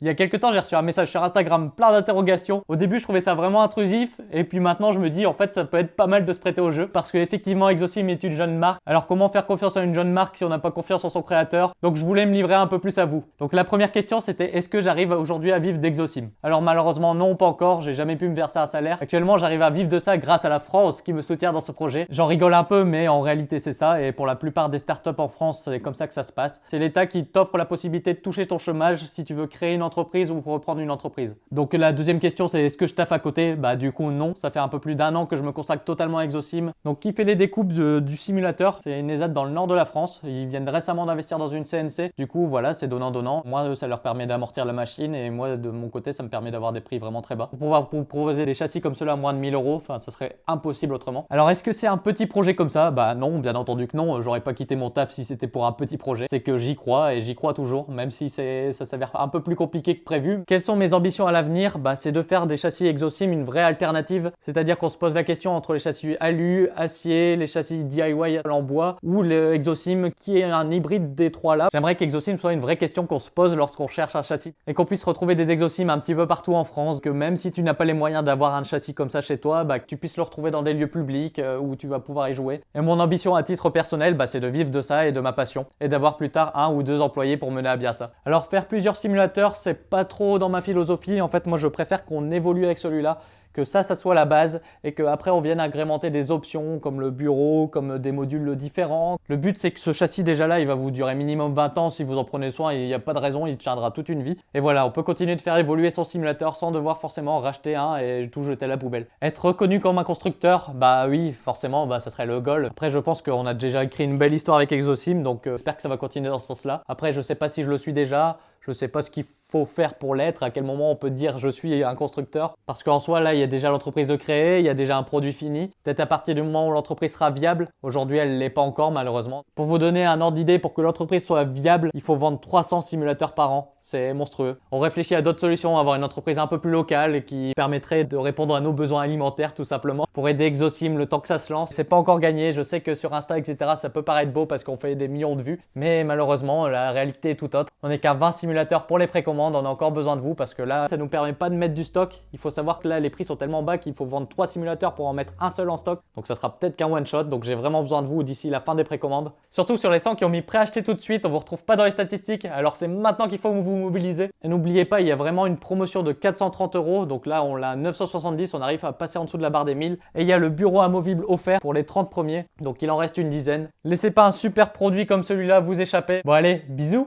Il y a quelques temps, j'ai reçu un message sur Instagram plein d'interrogations. Au début, je trouvais ça vraiment intrusif et puis maintenant, je me dis en fait, ça peut être pas mal de se prêter au jeu parce que effectivement, Exosim est une jeune marque. Alors comment faire confiance à une jeune marque si on n'a pas confiance en son créateur? Donc je voulais me livrer un peu plus à vous. Donc la première question, c'était est-ce que j'arrive aujourd'hui à vivre d'Exosim? Alors malheureusement, non, pas encore. J'ai jamais pu me verser un salaire. Actuellement, j'arrive à vivre de ça grâce à la France qui me soutient dans ce projet. J'en rigole un peu, mais en réalité, c'est ça. Et pour la plupart des startups en France, c'est comme ça que ça se passe. C'est l'État qui t'offre la possibilité de toucher ton chômage si tu veux créer une entreprise ou reprendre une entreprise. Donc la deuxième question, c'est est-ce que je taffe à côté? Bah du coup non, ça fait un peu plus d'un an que je me consacre totalement à Exosim. Donc qui fait les découpes du simulateur? C'est une ESAT dans le nord de la France. Ils viennent récemment d'investir dans une CNC. Du coup voilà, c'est donnant-donnant. Moi ça leur permet d'amortir la machine et moi de mon côté ça me permet d'avoir des prix vraiment très bas. Pour pouvoir vous proposer des châssis comme cela à moins de 1000 euros, enfin ça serait impossible autrement. Alors est-ce que c'est un petit projet comme ça? Bah non, bien entendu que non. J'aurais pas quitté mon taf si c'était pour un petit projet. C'est que j'y crois et j'y crois toujours, même si ça s'avère un peu plus compliqué que prévu. Quelles sont mes ambitions à l'avenir? Bah, c'est de faire des châssis Exosim une vraie alternative. C'est-à-dire qu'on se pose la question entre les châssis alu, acier, les châssis DIY en bois ou le Exosim qui est un hybride des trois là. J'aimerais qu'Exosim soit une vraie question qu'on se pose lorsqu'on cherche un châssis et qu'on puisse retrouver des Exosim un petit peu partout en France. Que même si tu n'as pas les moyens d'avoir un châssis comme ça chez toi, bah, que tu puisses le retrouver dans des lieux publics où tu vas pouvoir y jouer. Et mon ambition à titre personnel, bah, c'est de vivre de ça et de ma passion et d'avoir plus tard 1 ou 2 employés pour mener à bien ça. Alors faire plusieurs simulateurs, c'est pas trop dans ma philosophie. En fait, moi, je préfère qu'on évolue avec celui-là, que ça soit la base et qu'après on vienne agrémenter des options comme le bureau, comme des modules différents. Le but, c'est que ce châssis déjà là, il va vous durer minimum 20 ans si vous en prenez soin. Il n'y a pas de raison, il tiendra toute une vie. Et voilà, on peut continuer de faire évoluer son simulateur sans devoir forcément racheter un et tout jeter à la poubelle. Être reconnu comme un constructeur, bah oui, forcément, bah ça serait le goal. Après, je pense qu'on a déjà écrit une belle histoire avec Exosim, donc j'espère que ça va continuer dans ce sens-là. Après, je sais pas si je le suis déjà. Je sais pas ce qu'il faut faire pour l'être, à quel moment on peut dire je suis un constructeur. Parce qu'en soi, là, il y a déjà l'entreprise de créer, il y a déjà un produit fini. Peut-être à partir du moment où l'entreprise sera viable. Aujourd'hui, elle ne l'est pas encore, malheureusement. Pour vous donner un ordre d'idée, pour que l'entreprise soit viable, il faut vendre 300 simulateurs par an. C'est monstrueux. On réfléchit à d'autres solutions, avoir une entreprise un peu plus locale et qui permettrait de répondre à nos besoins alimentaires, tout simplement. Pour aider Exosim le temps que ça se lance. C'est pas encore gagné. Je sais que sur Insta, etc., ça peut paraître beau parce qu'on fait des millions de vues. Mais malheureusement, la réalité est tout autre. On n'est qu'à 20 simulateurs pour les précommandes, on a encore besoin de vous parce que là, ça nous permet pas de mettre du stock. Il faut savoir que là, les prix sont tellement bas qu'il faut vendre 3 simulateurs pour en mettre un seul en stock. Donc ça sera peut-être qu'un one shot. Donc j'ai vraiment besoin de vous d'ici la fin des précommandes. Surtout sur les 100 qui ont mis préacheter tout de suite, on vous retrouve pas dans les statistiques. Alors c'est maintenant qu'il faut vous mobiliser. Et n'oubliez pas, il y a vraiment une promotion de 430 euros. Donc là, on l'a à 970, on arrive à passer en dessous de la barre des 1000. Et il y a le bureau amovible offert pour les 30 premiers. Donc il en reste une dizaine. Laissez pas un super produit comme celui-là vous échapper. Bon allez, bisous!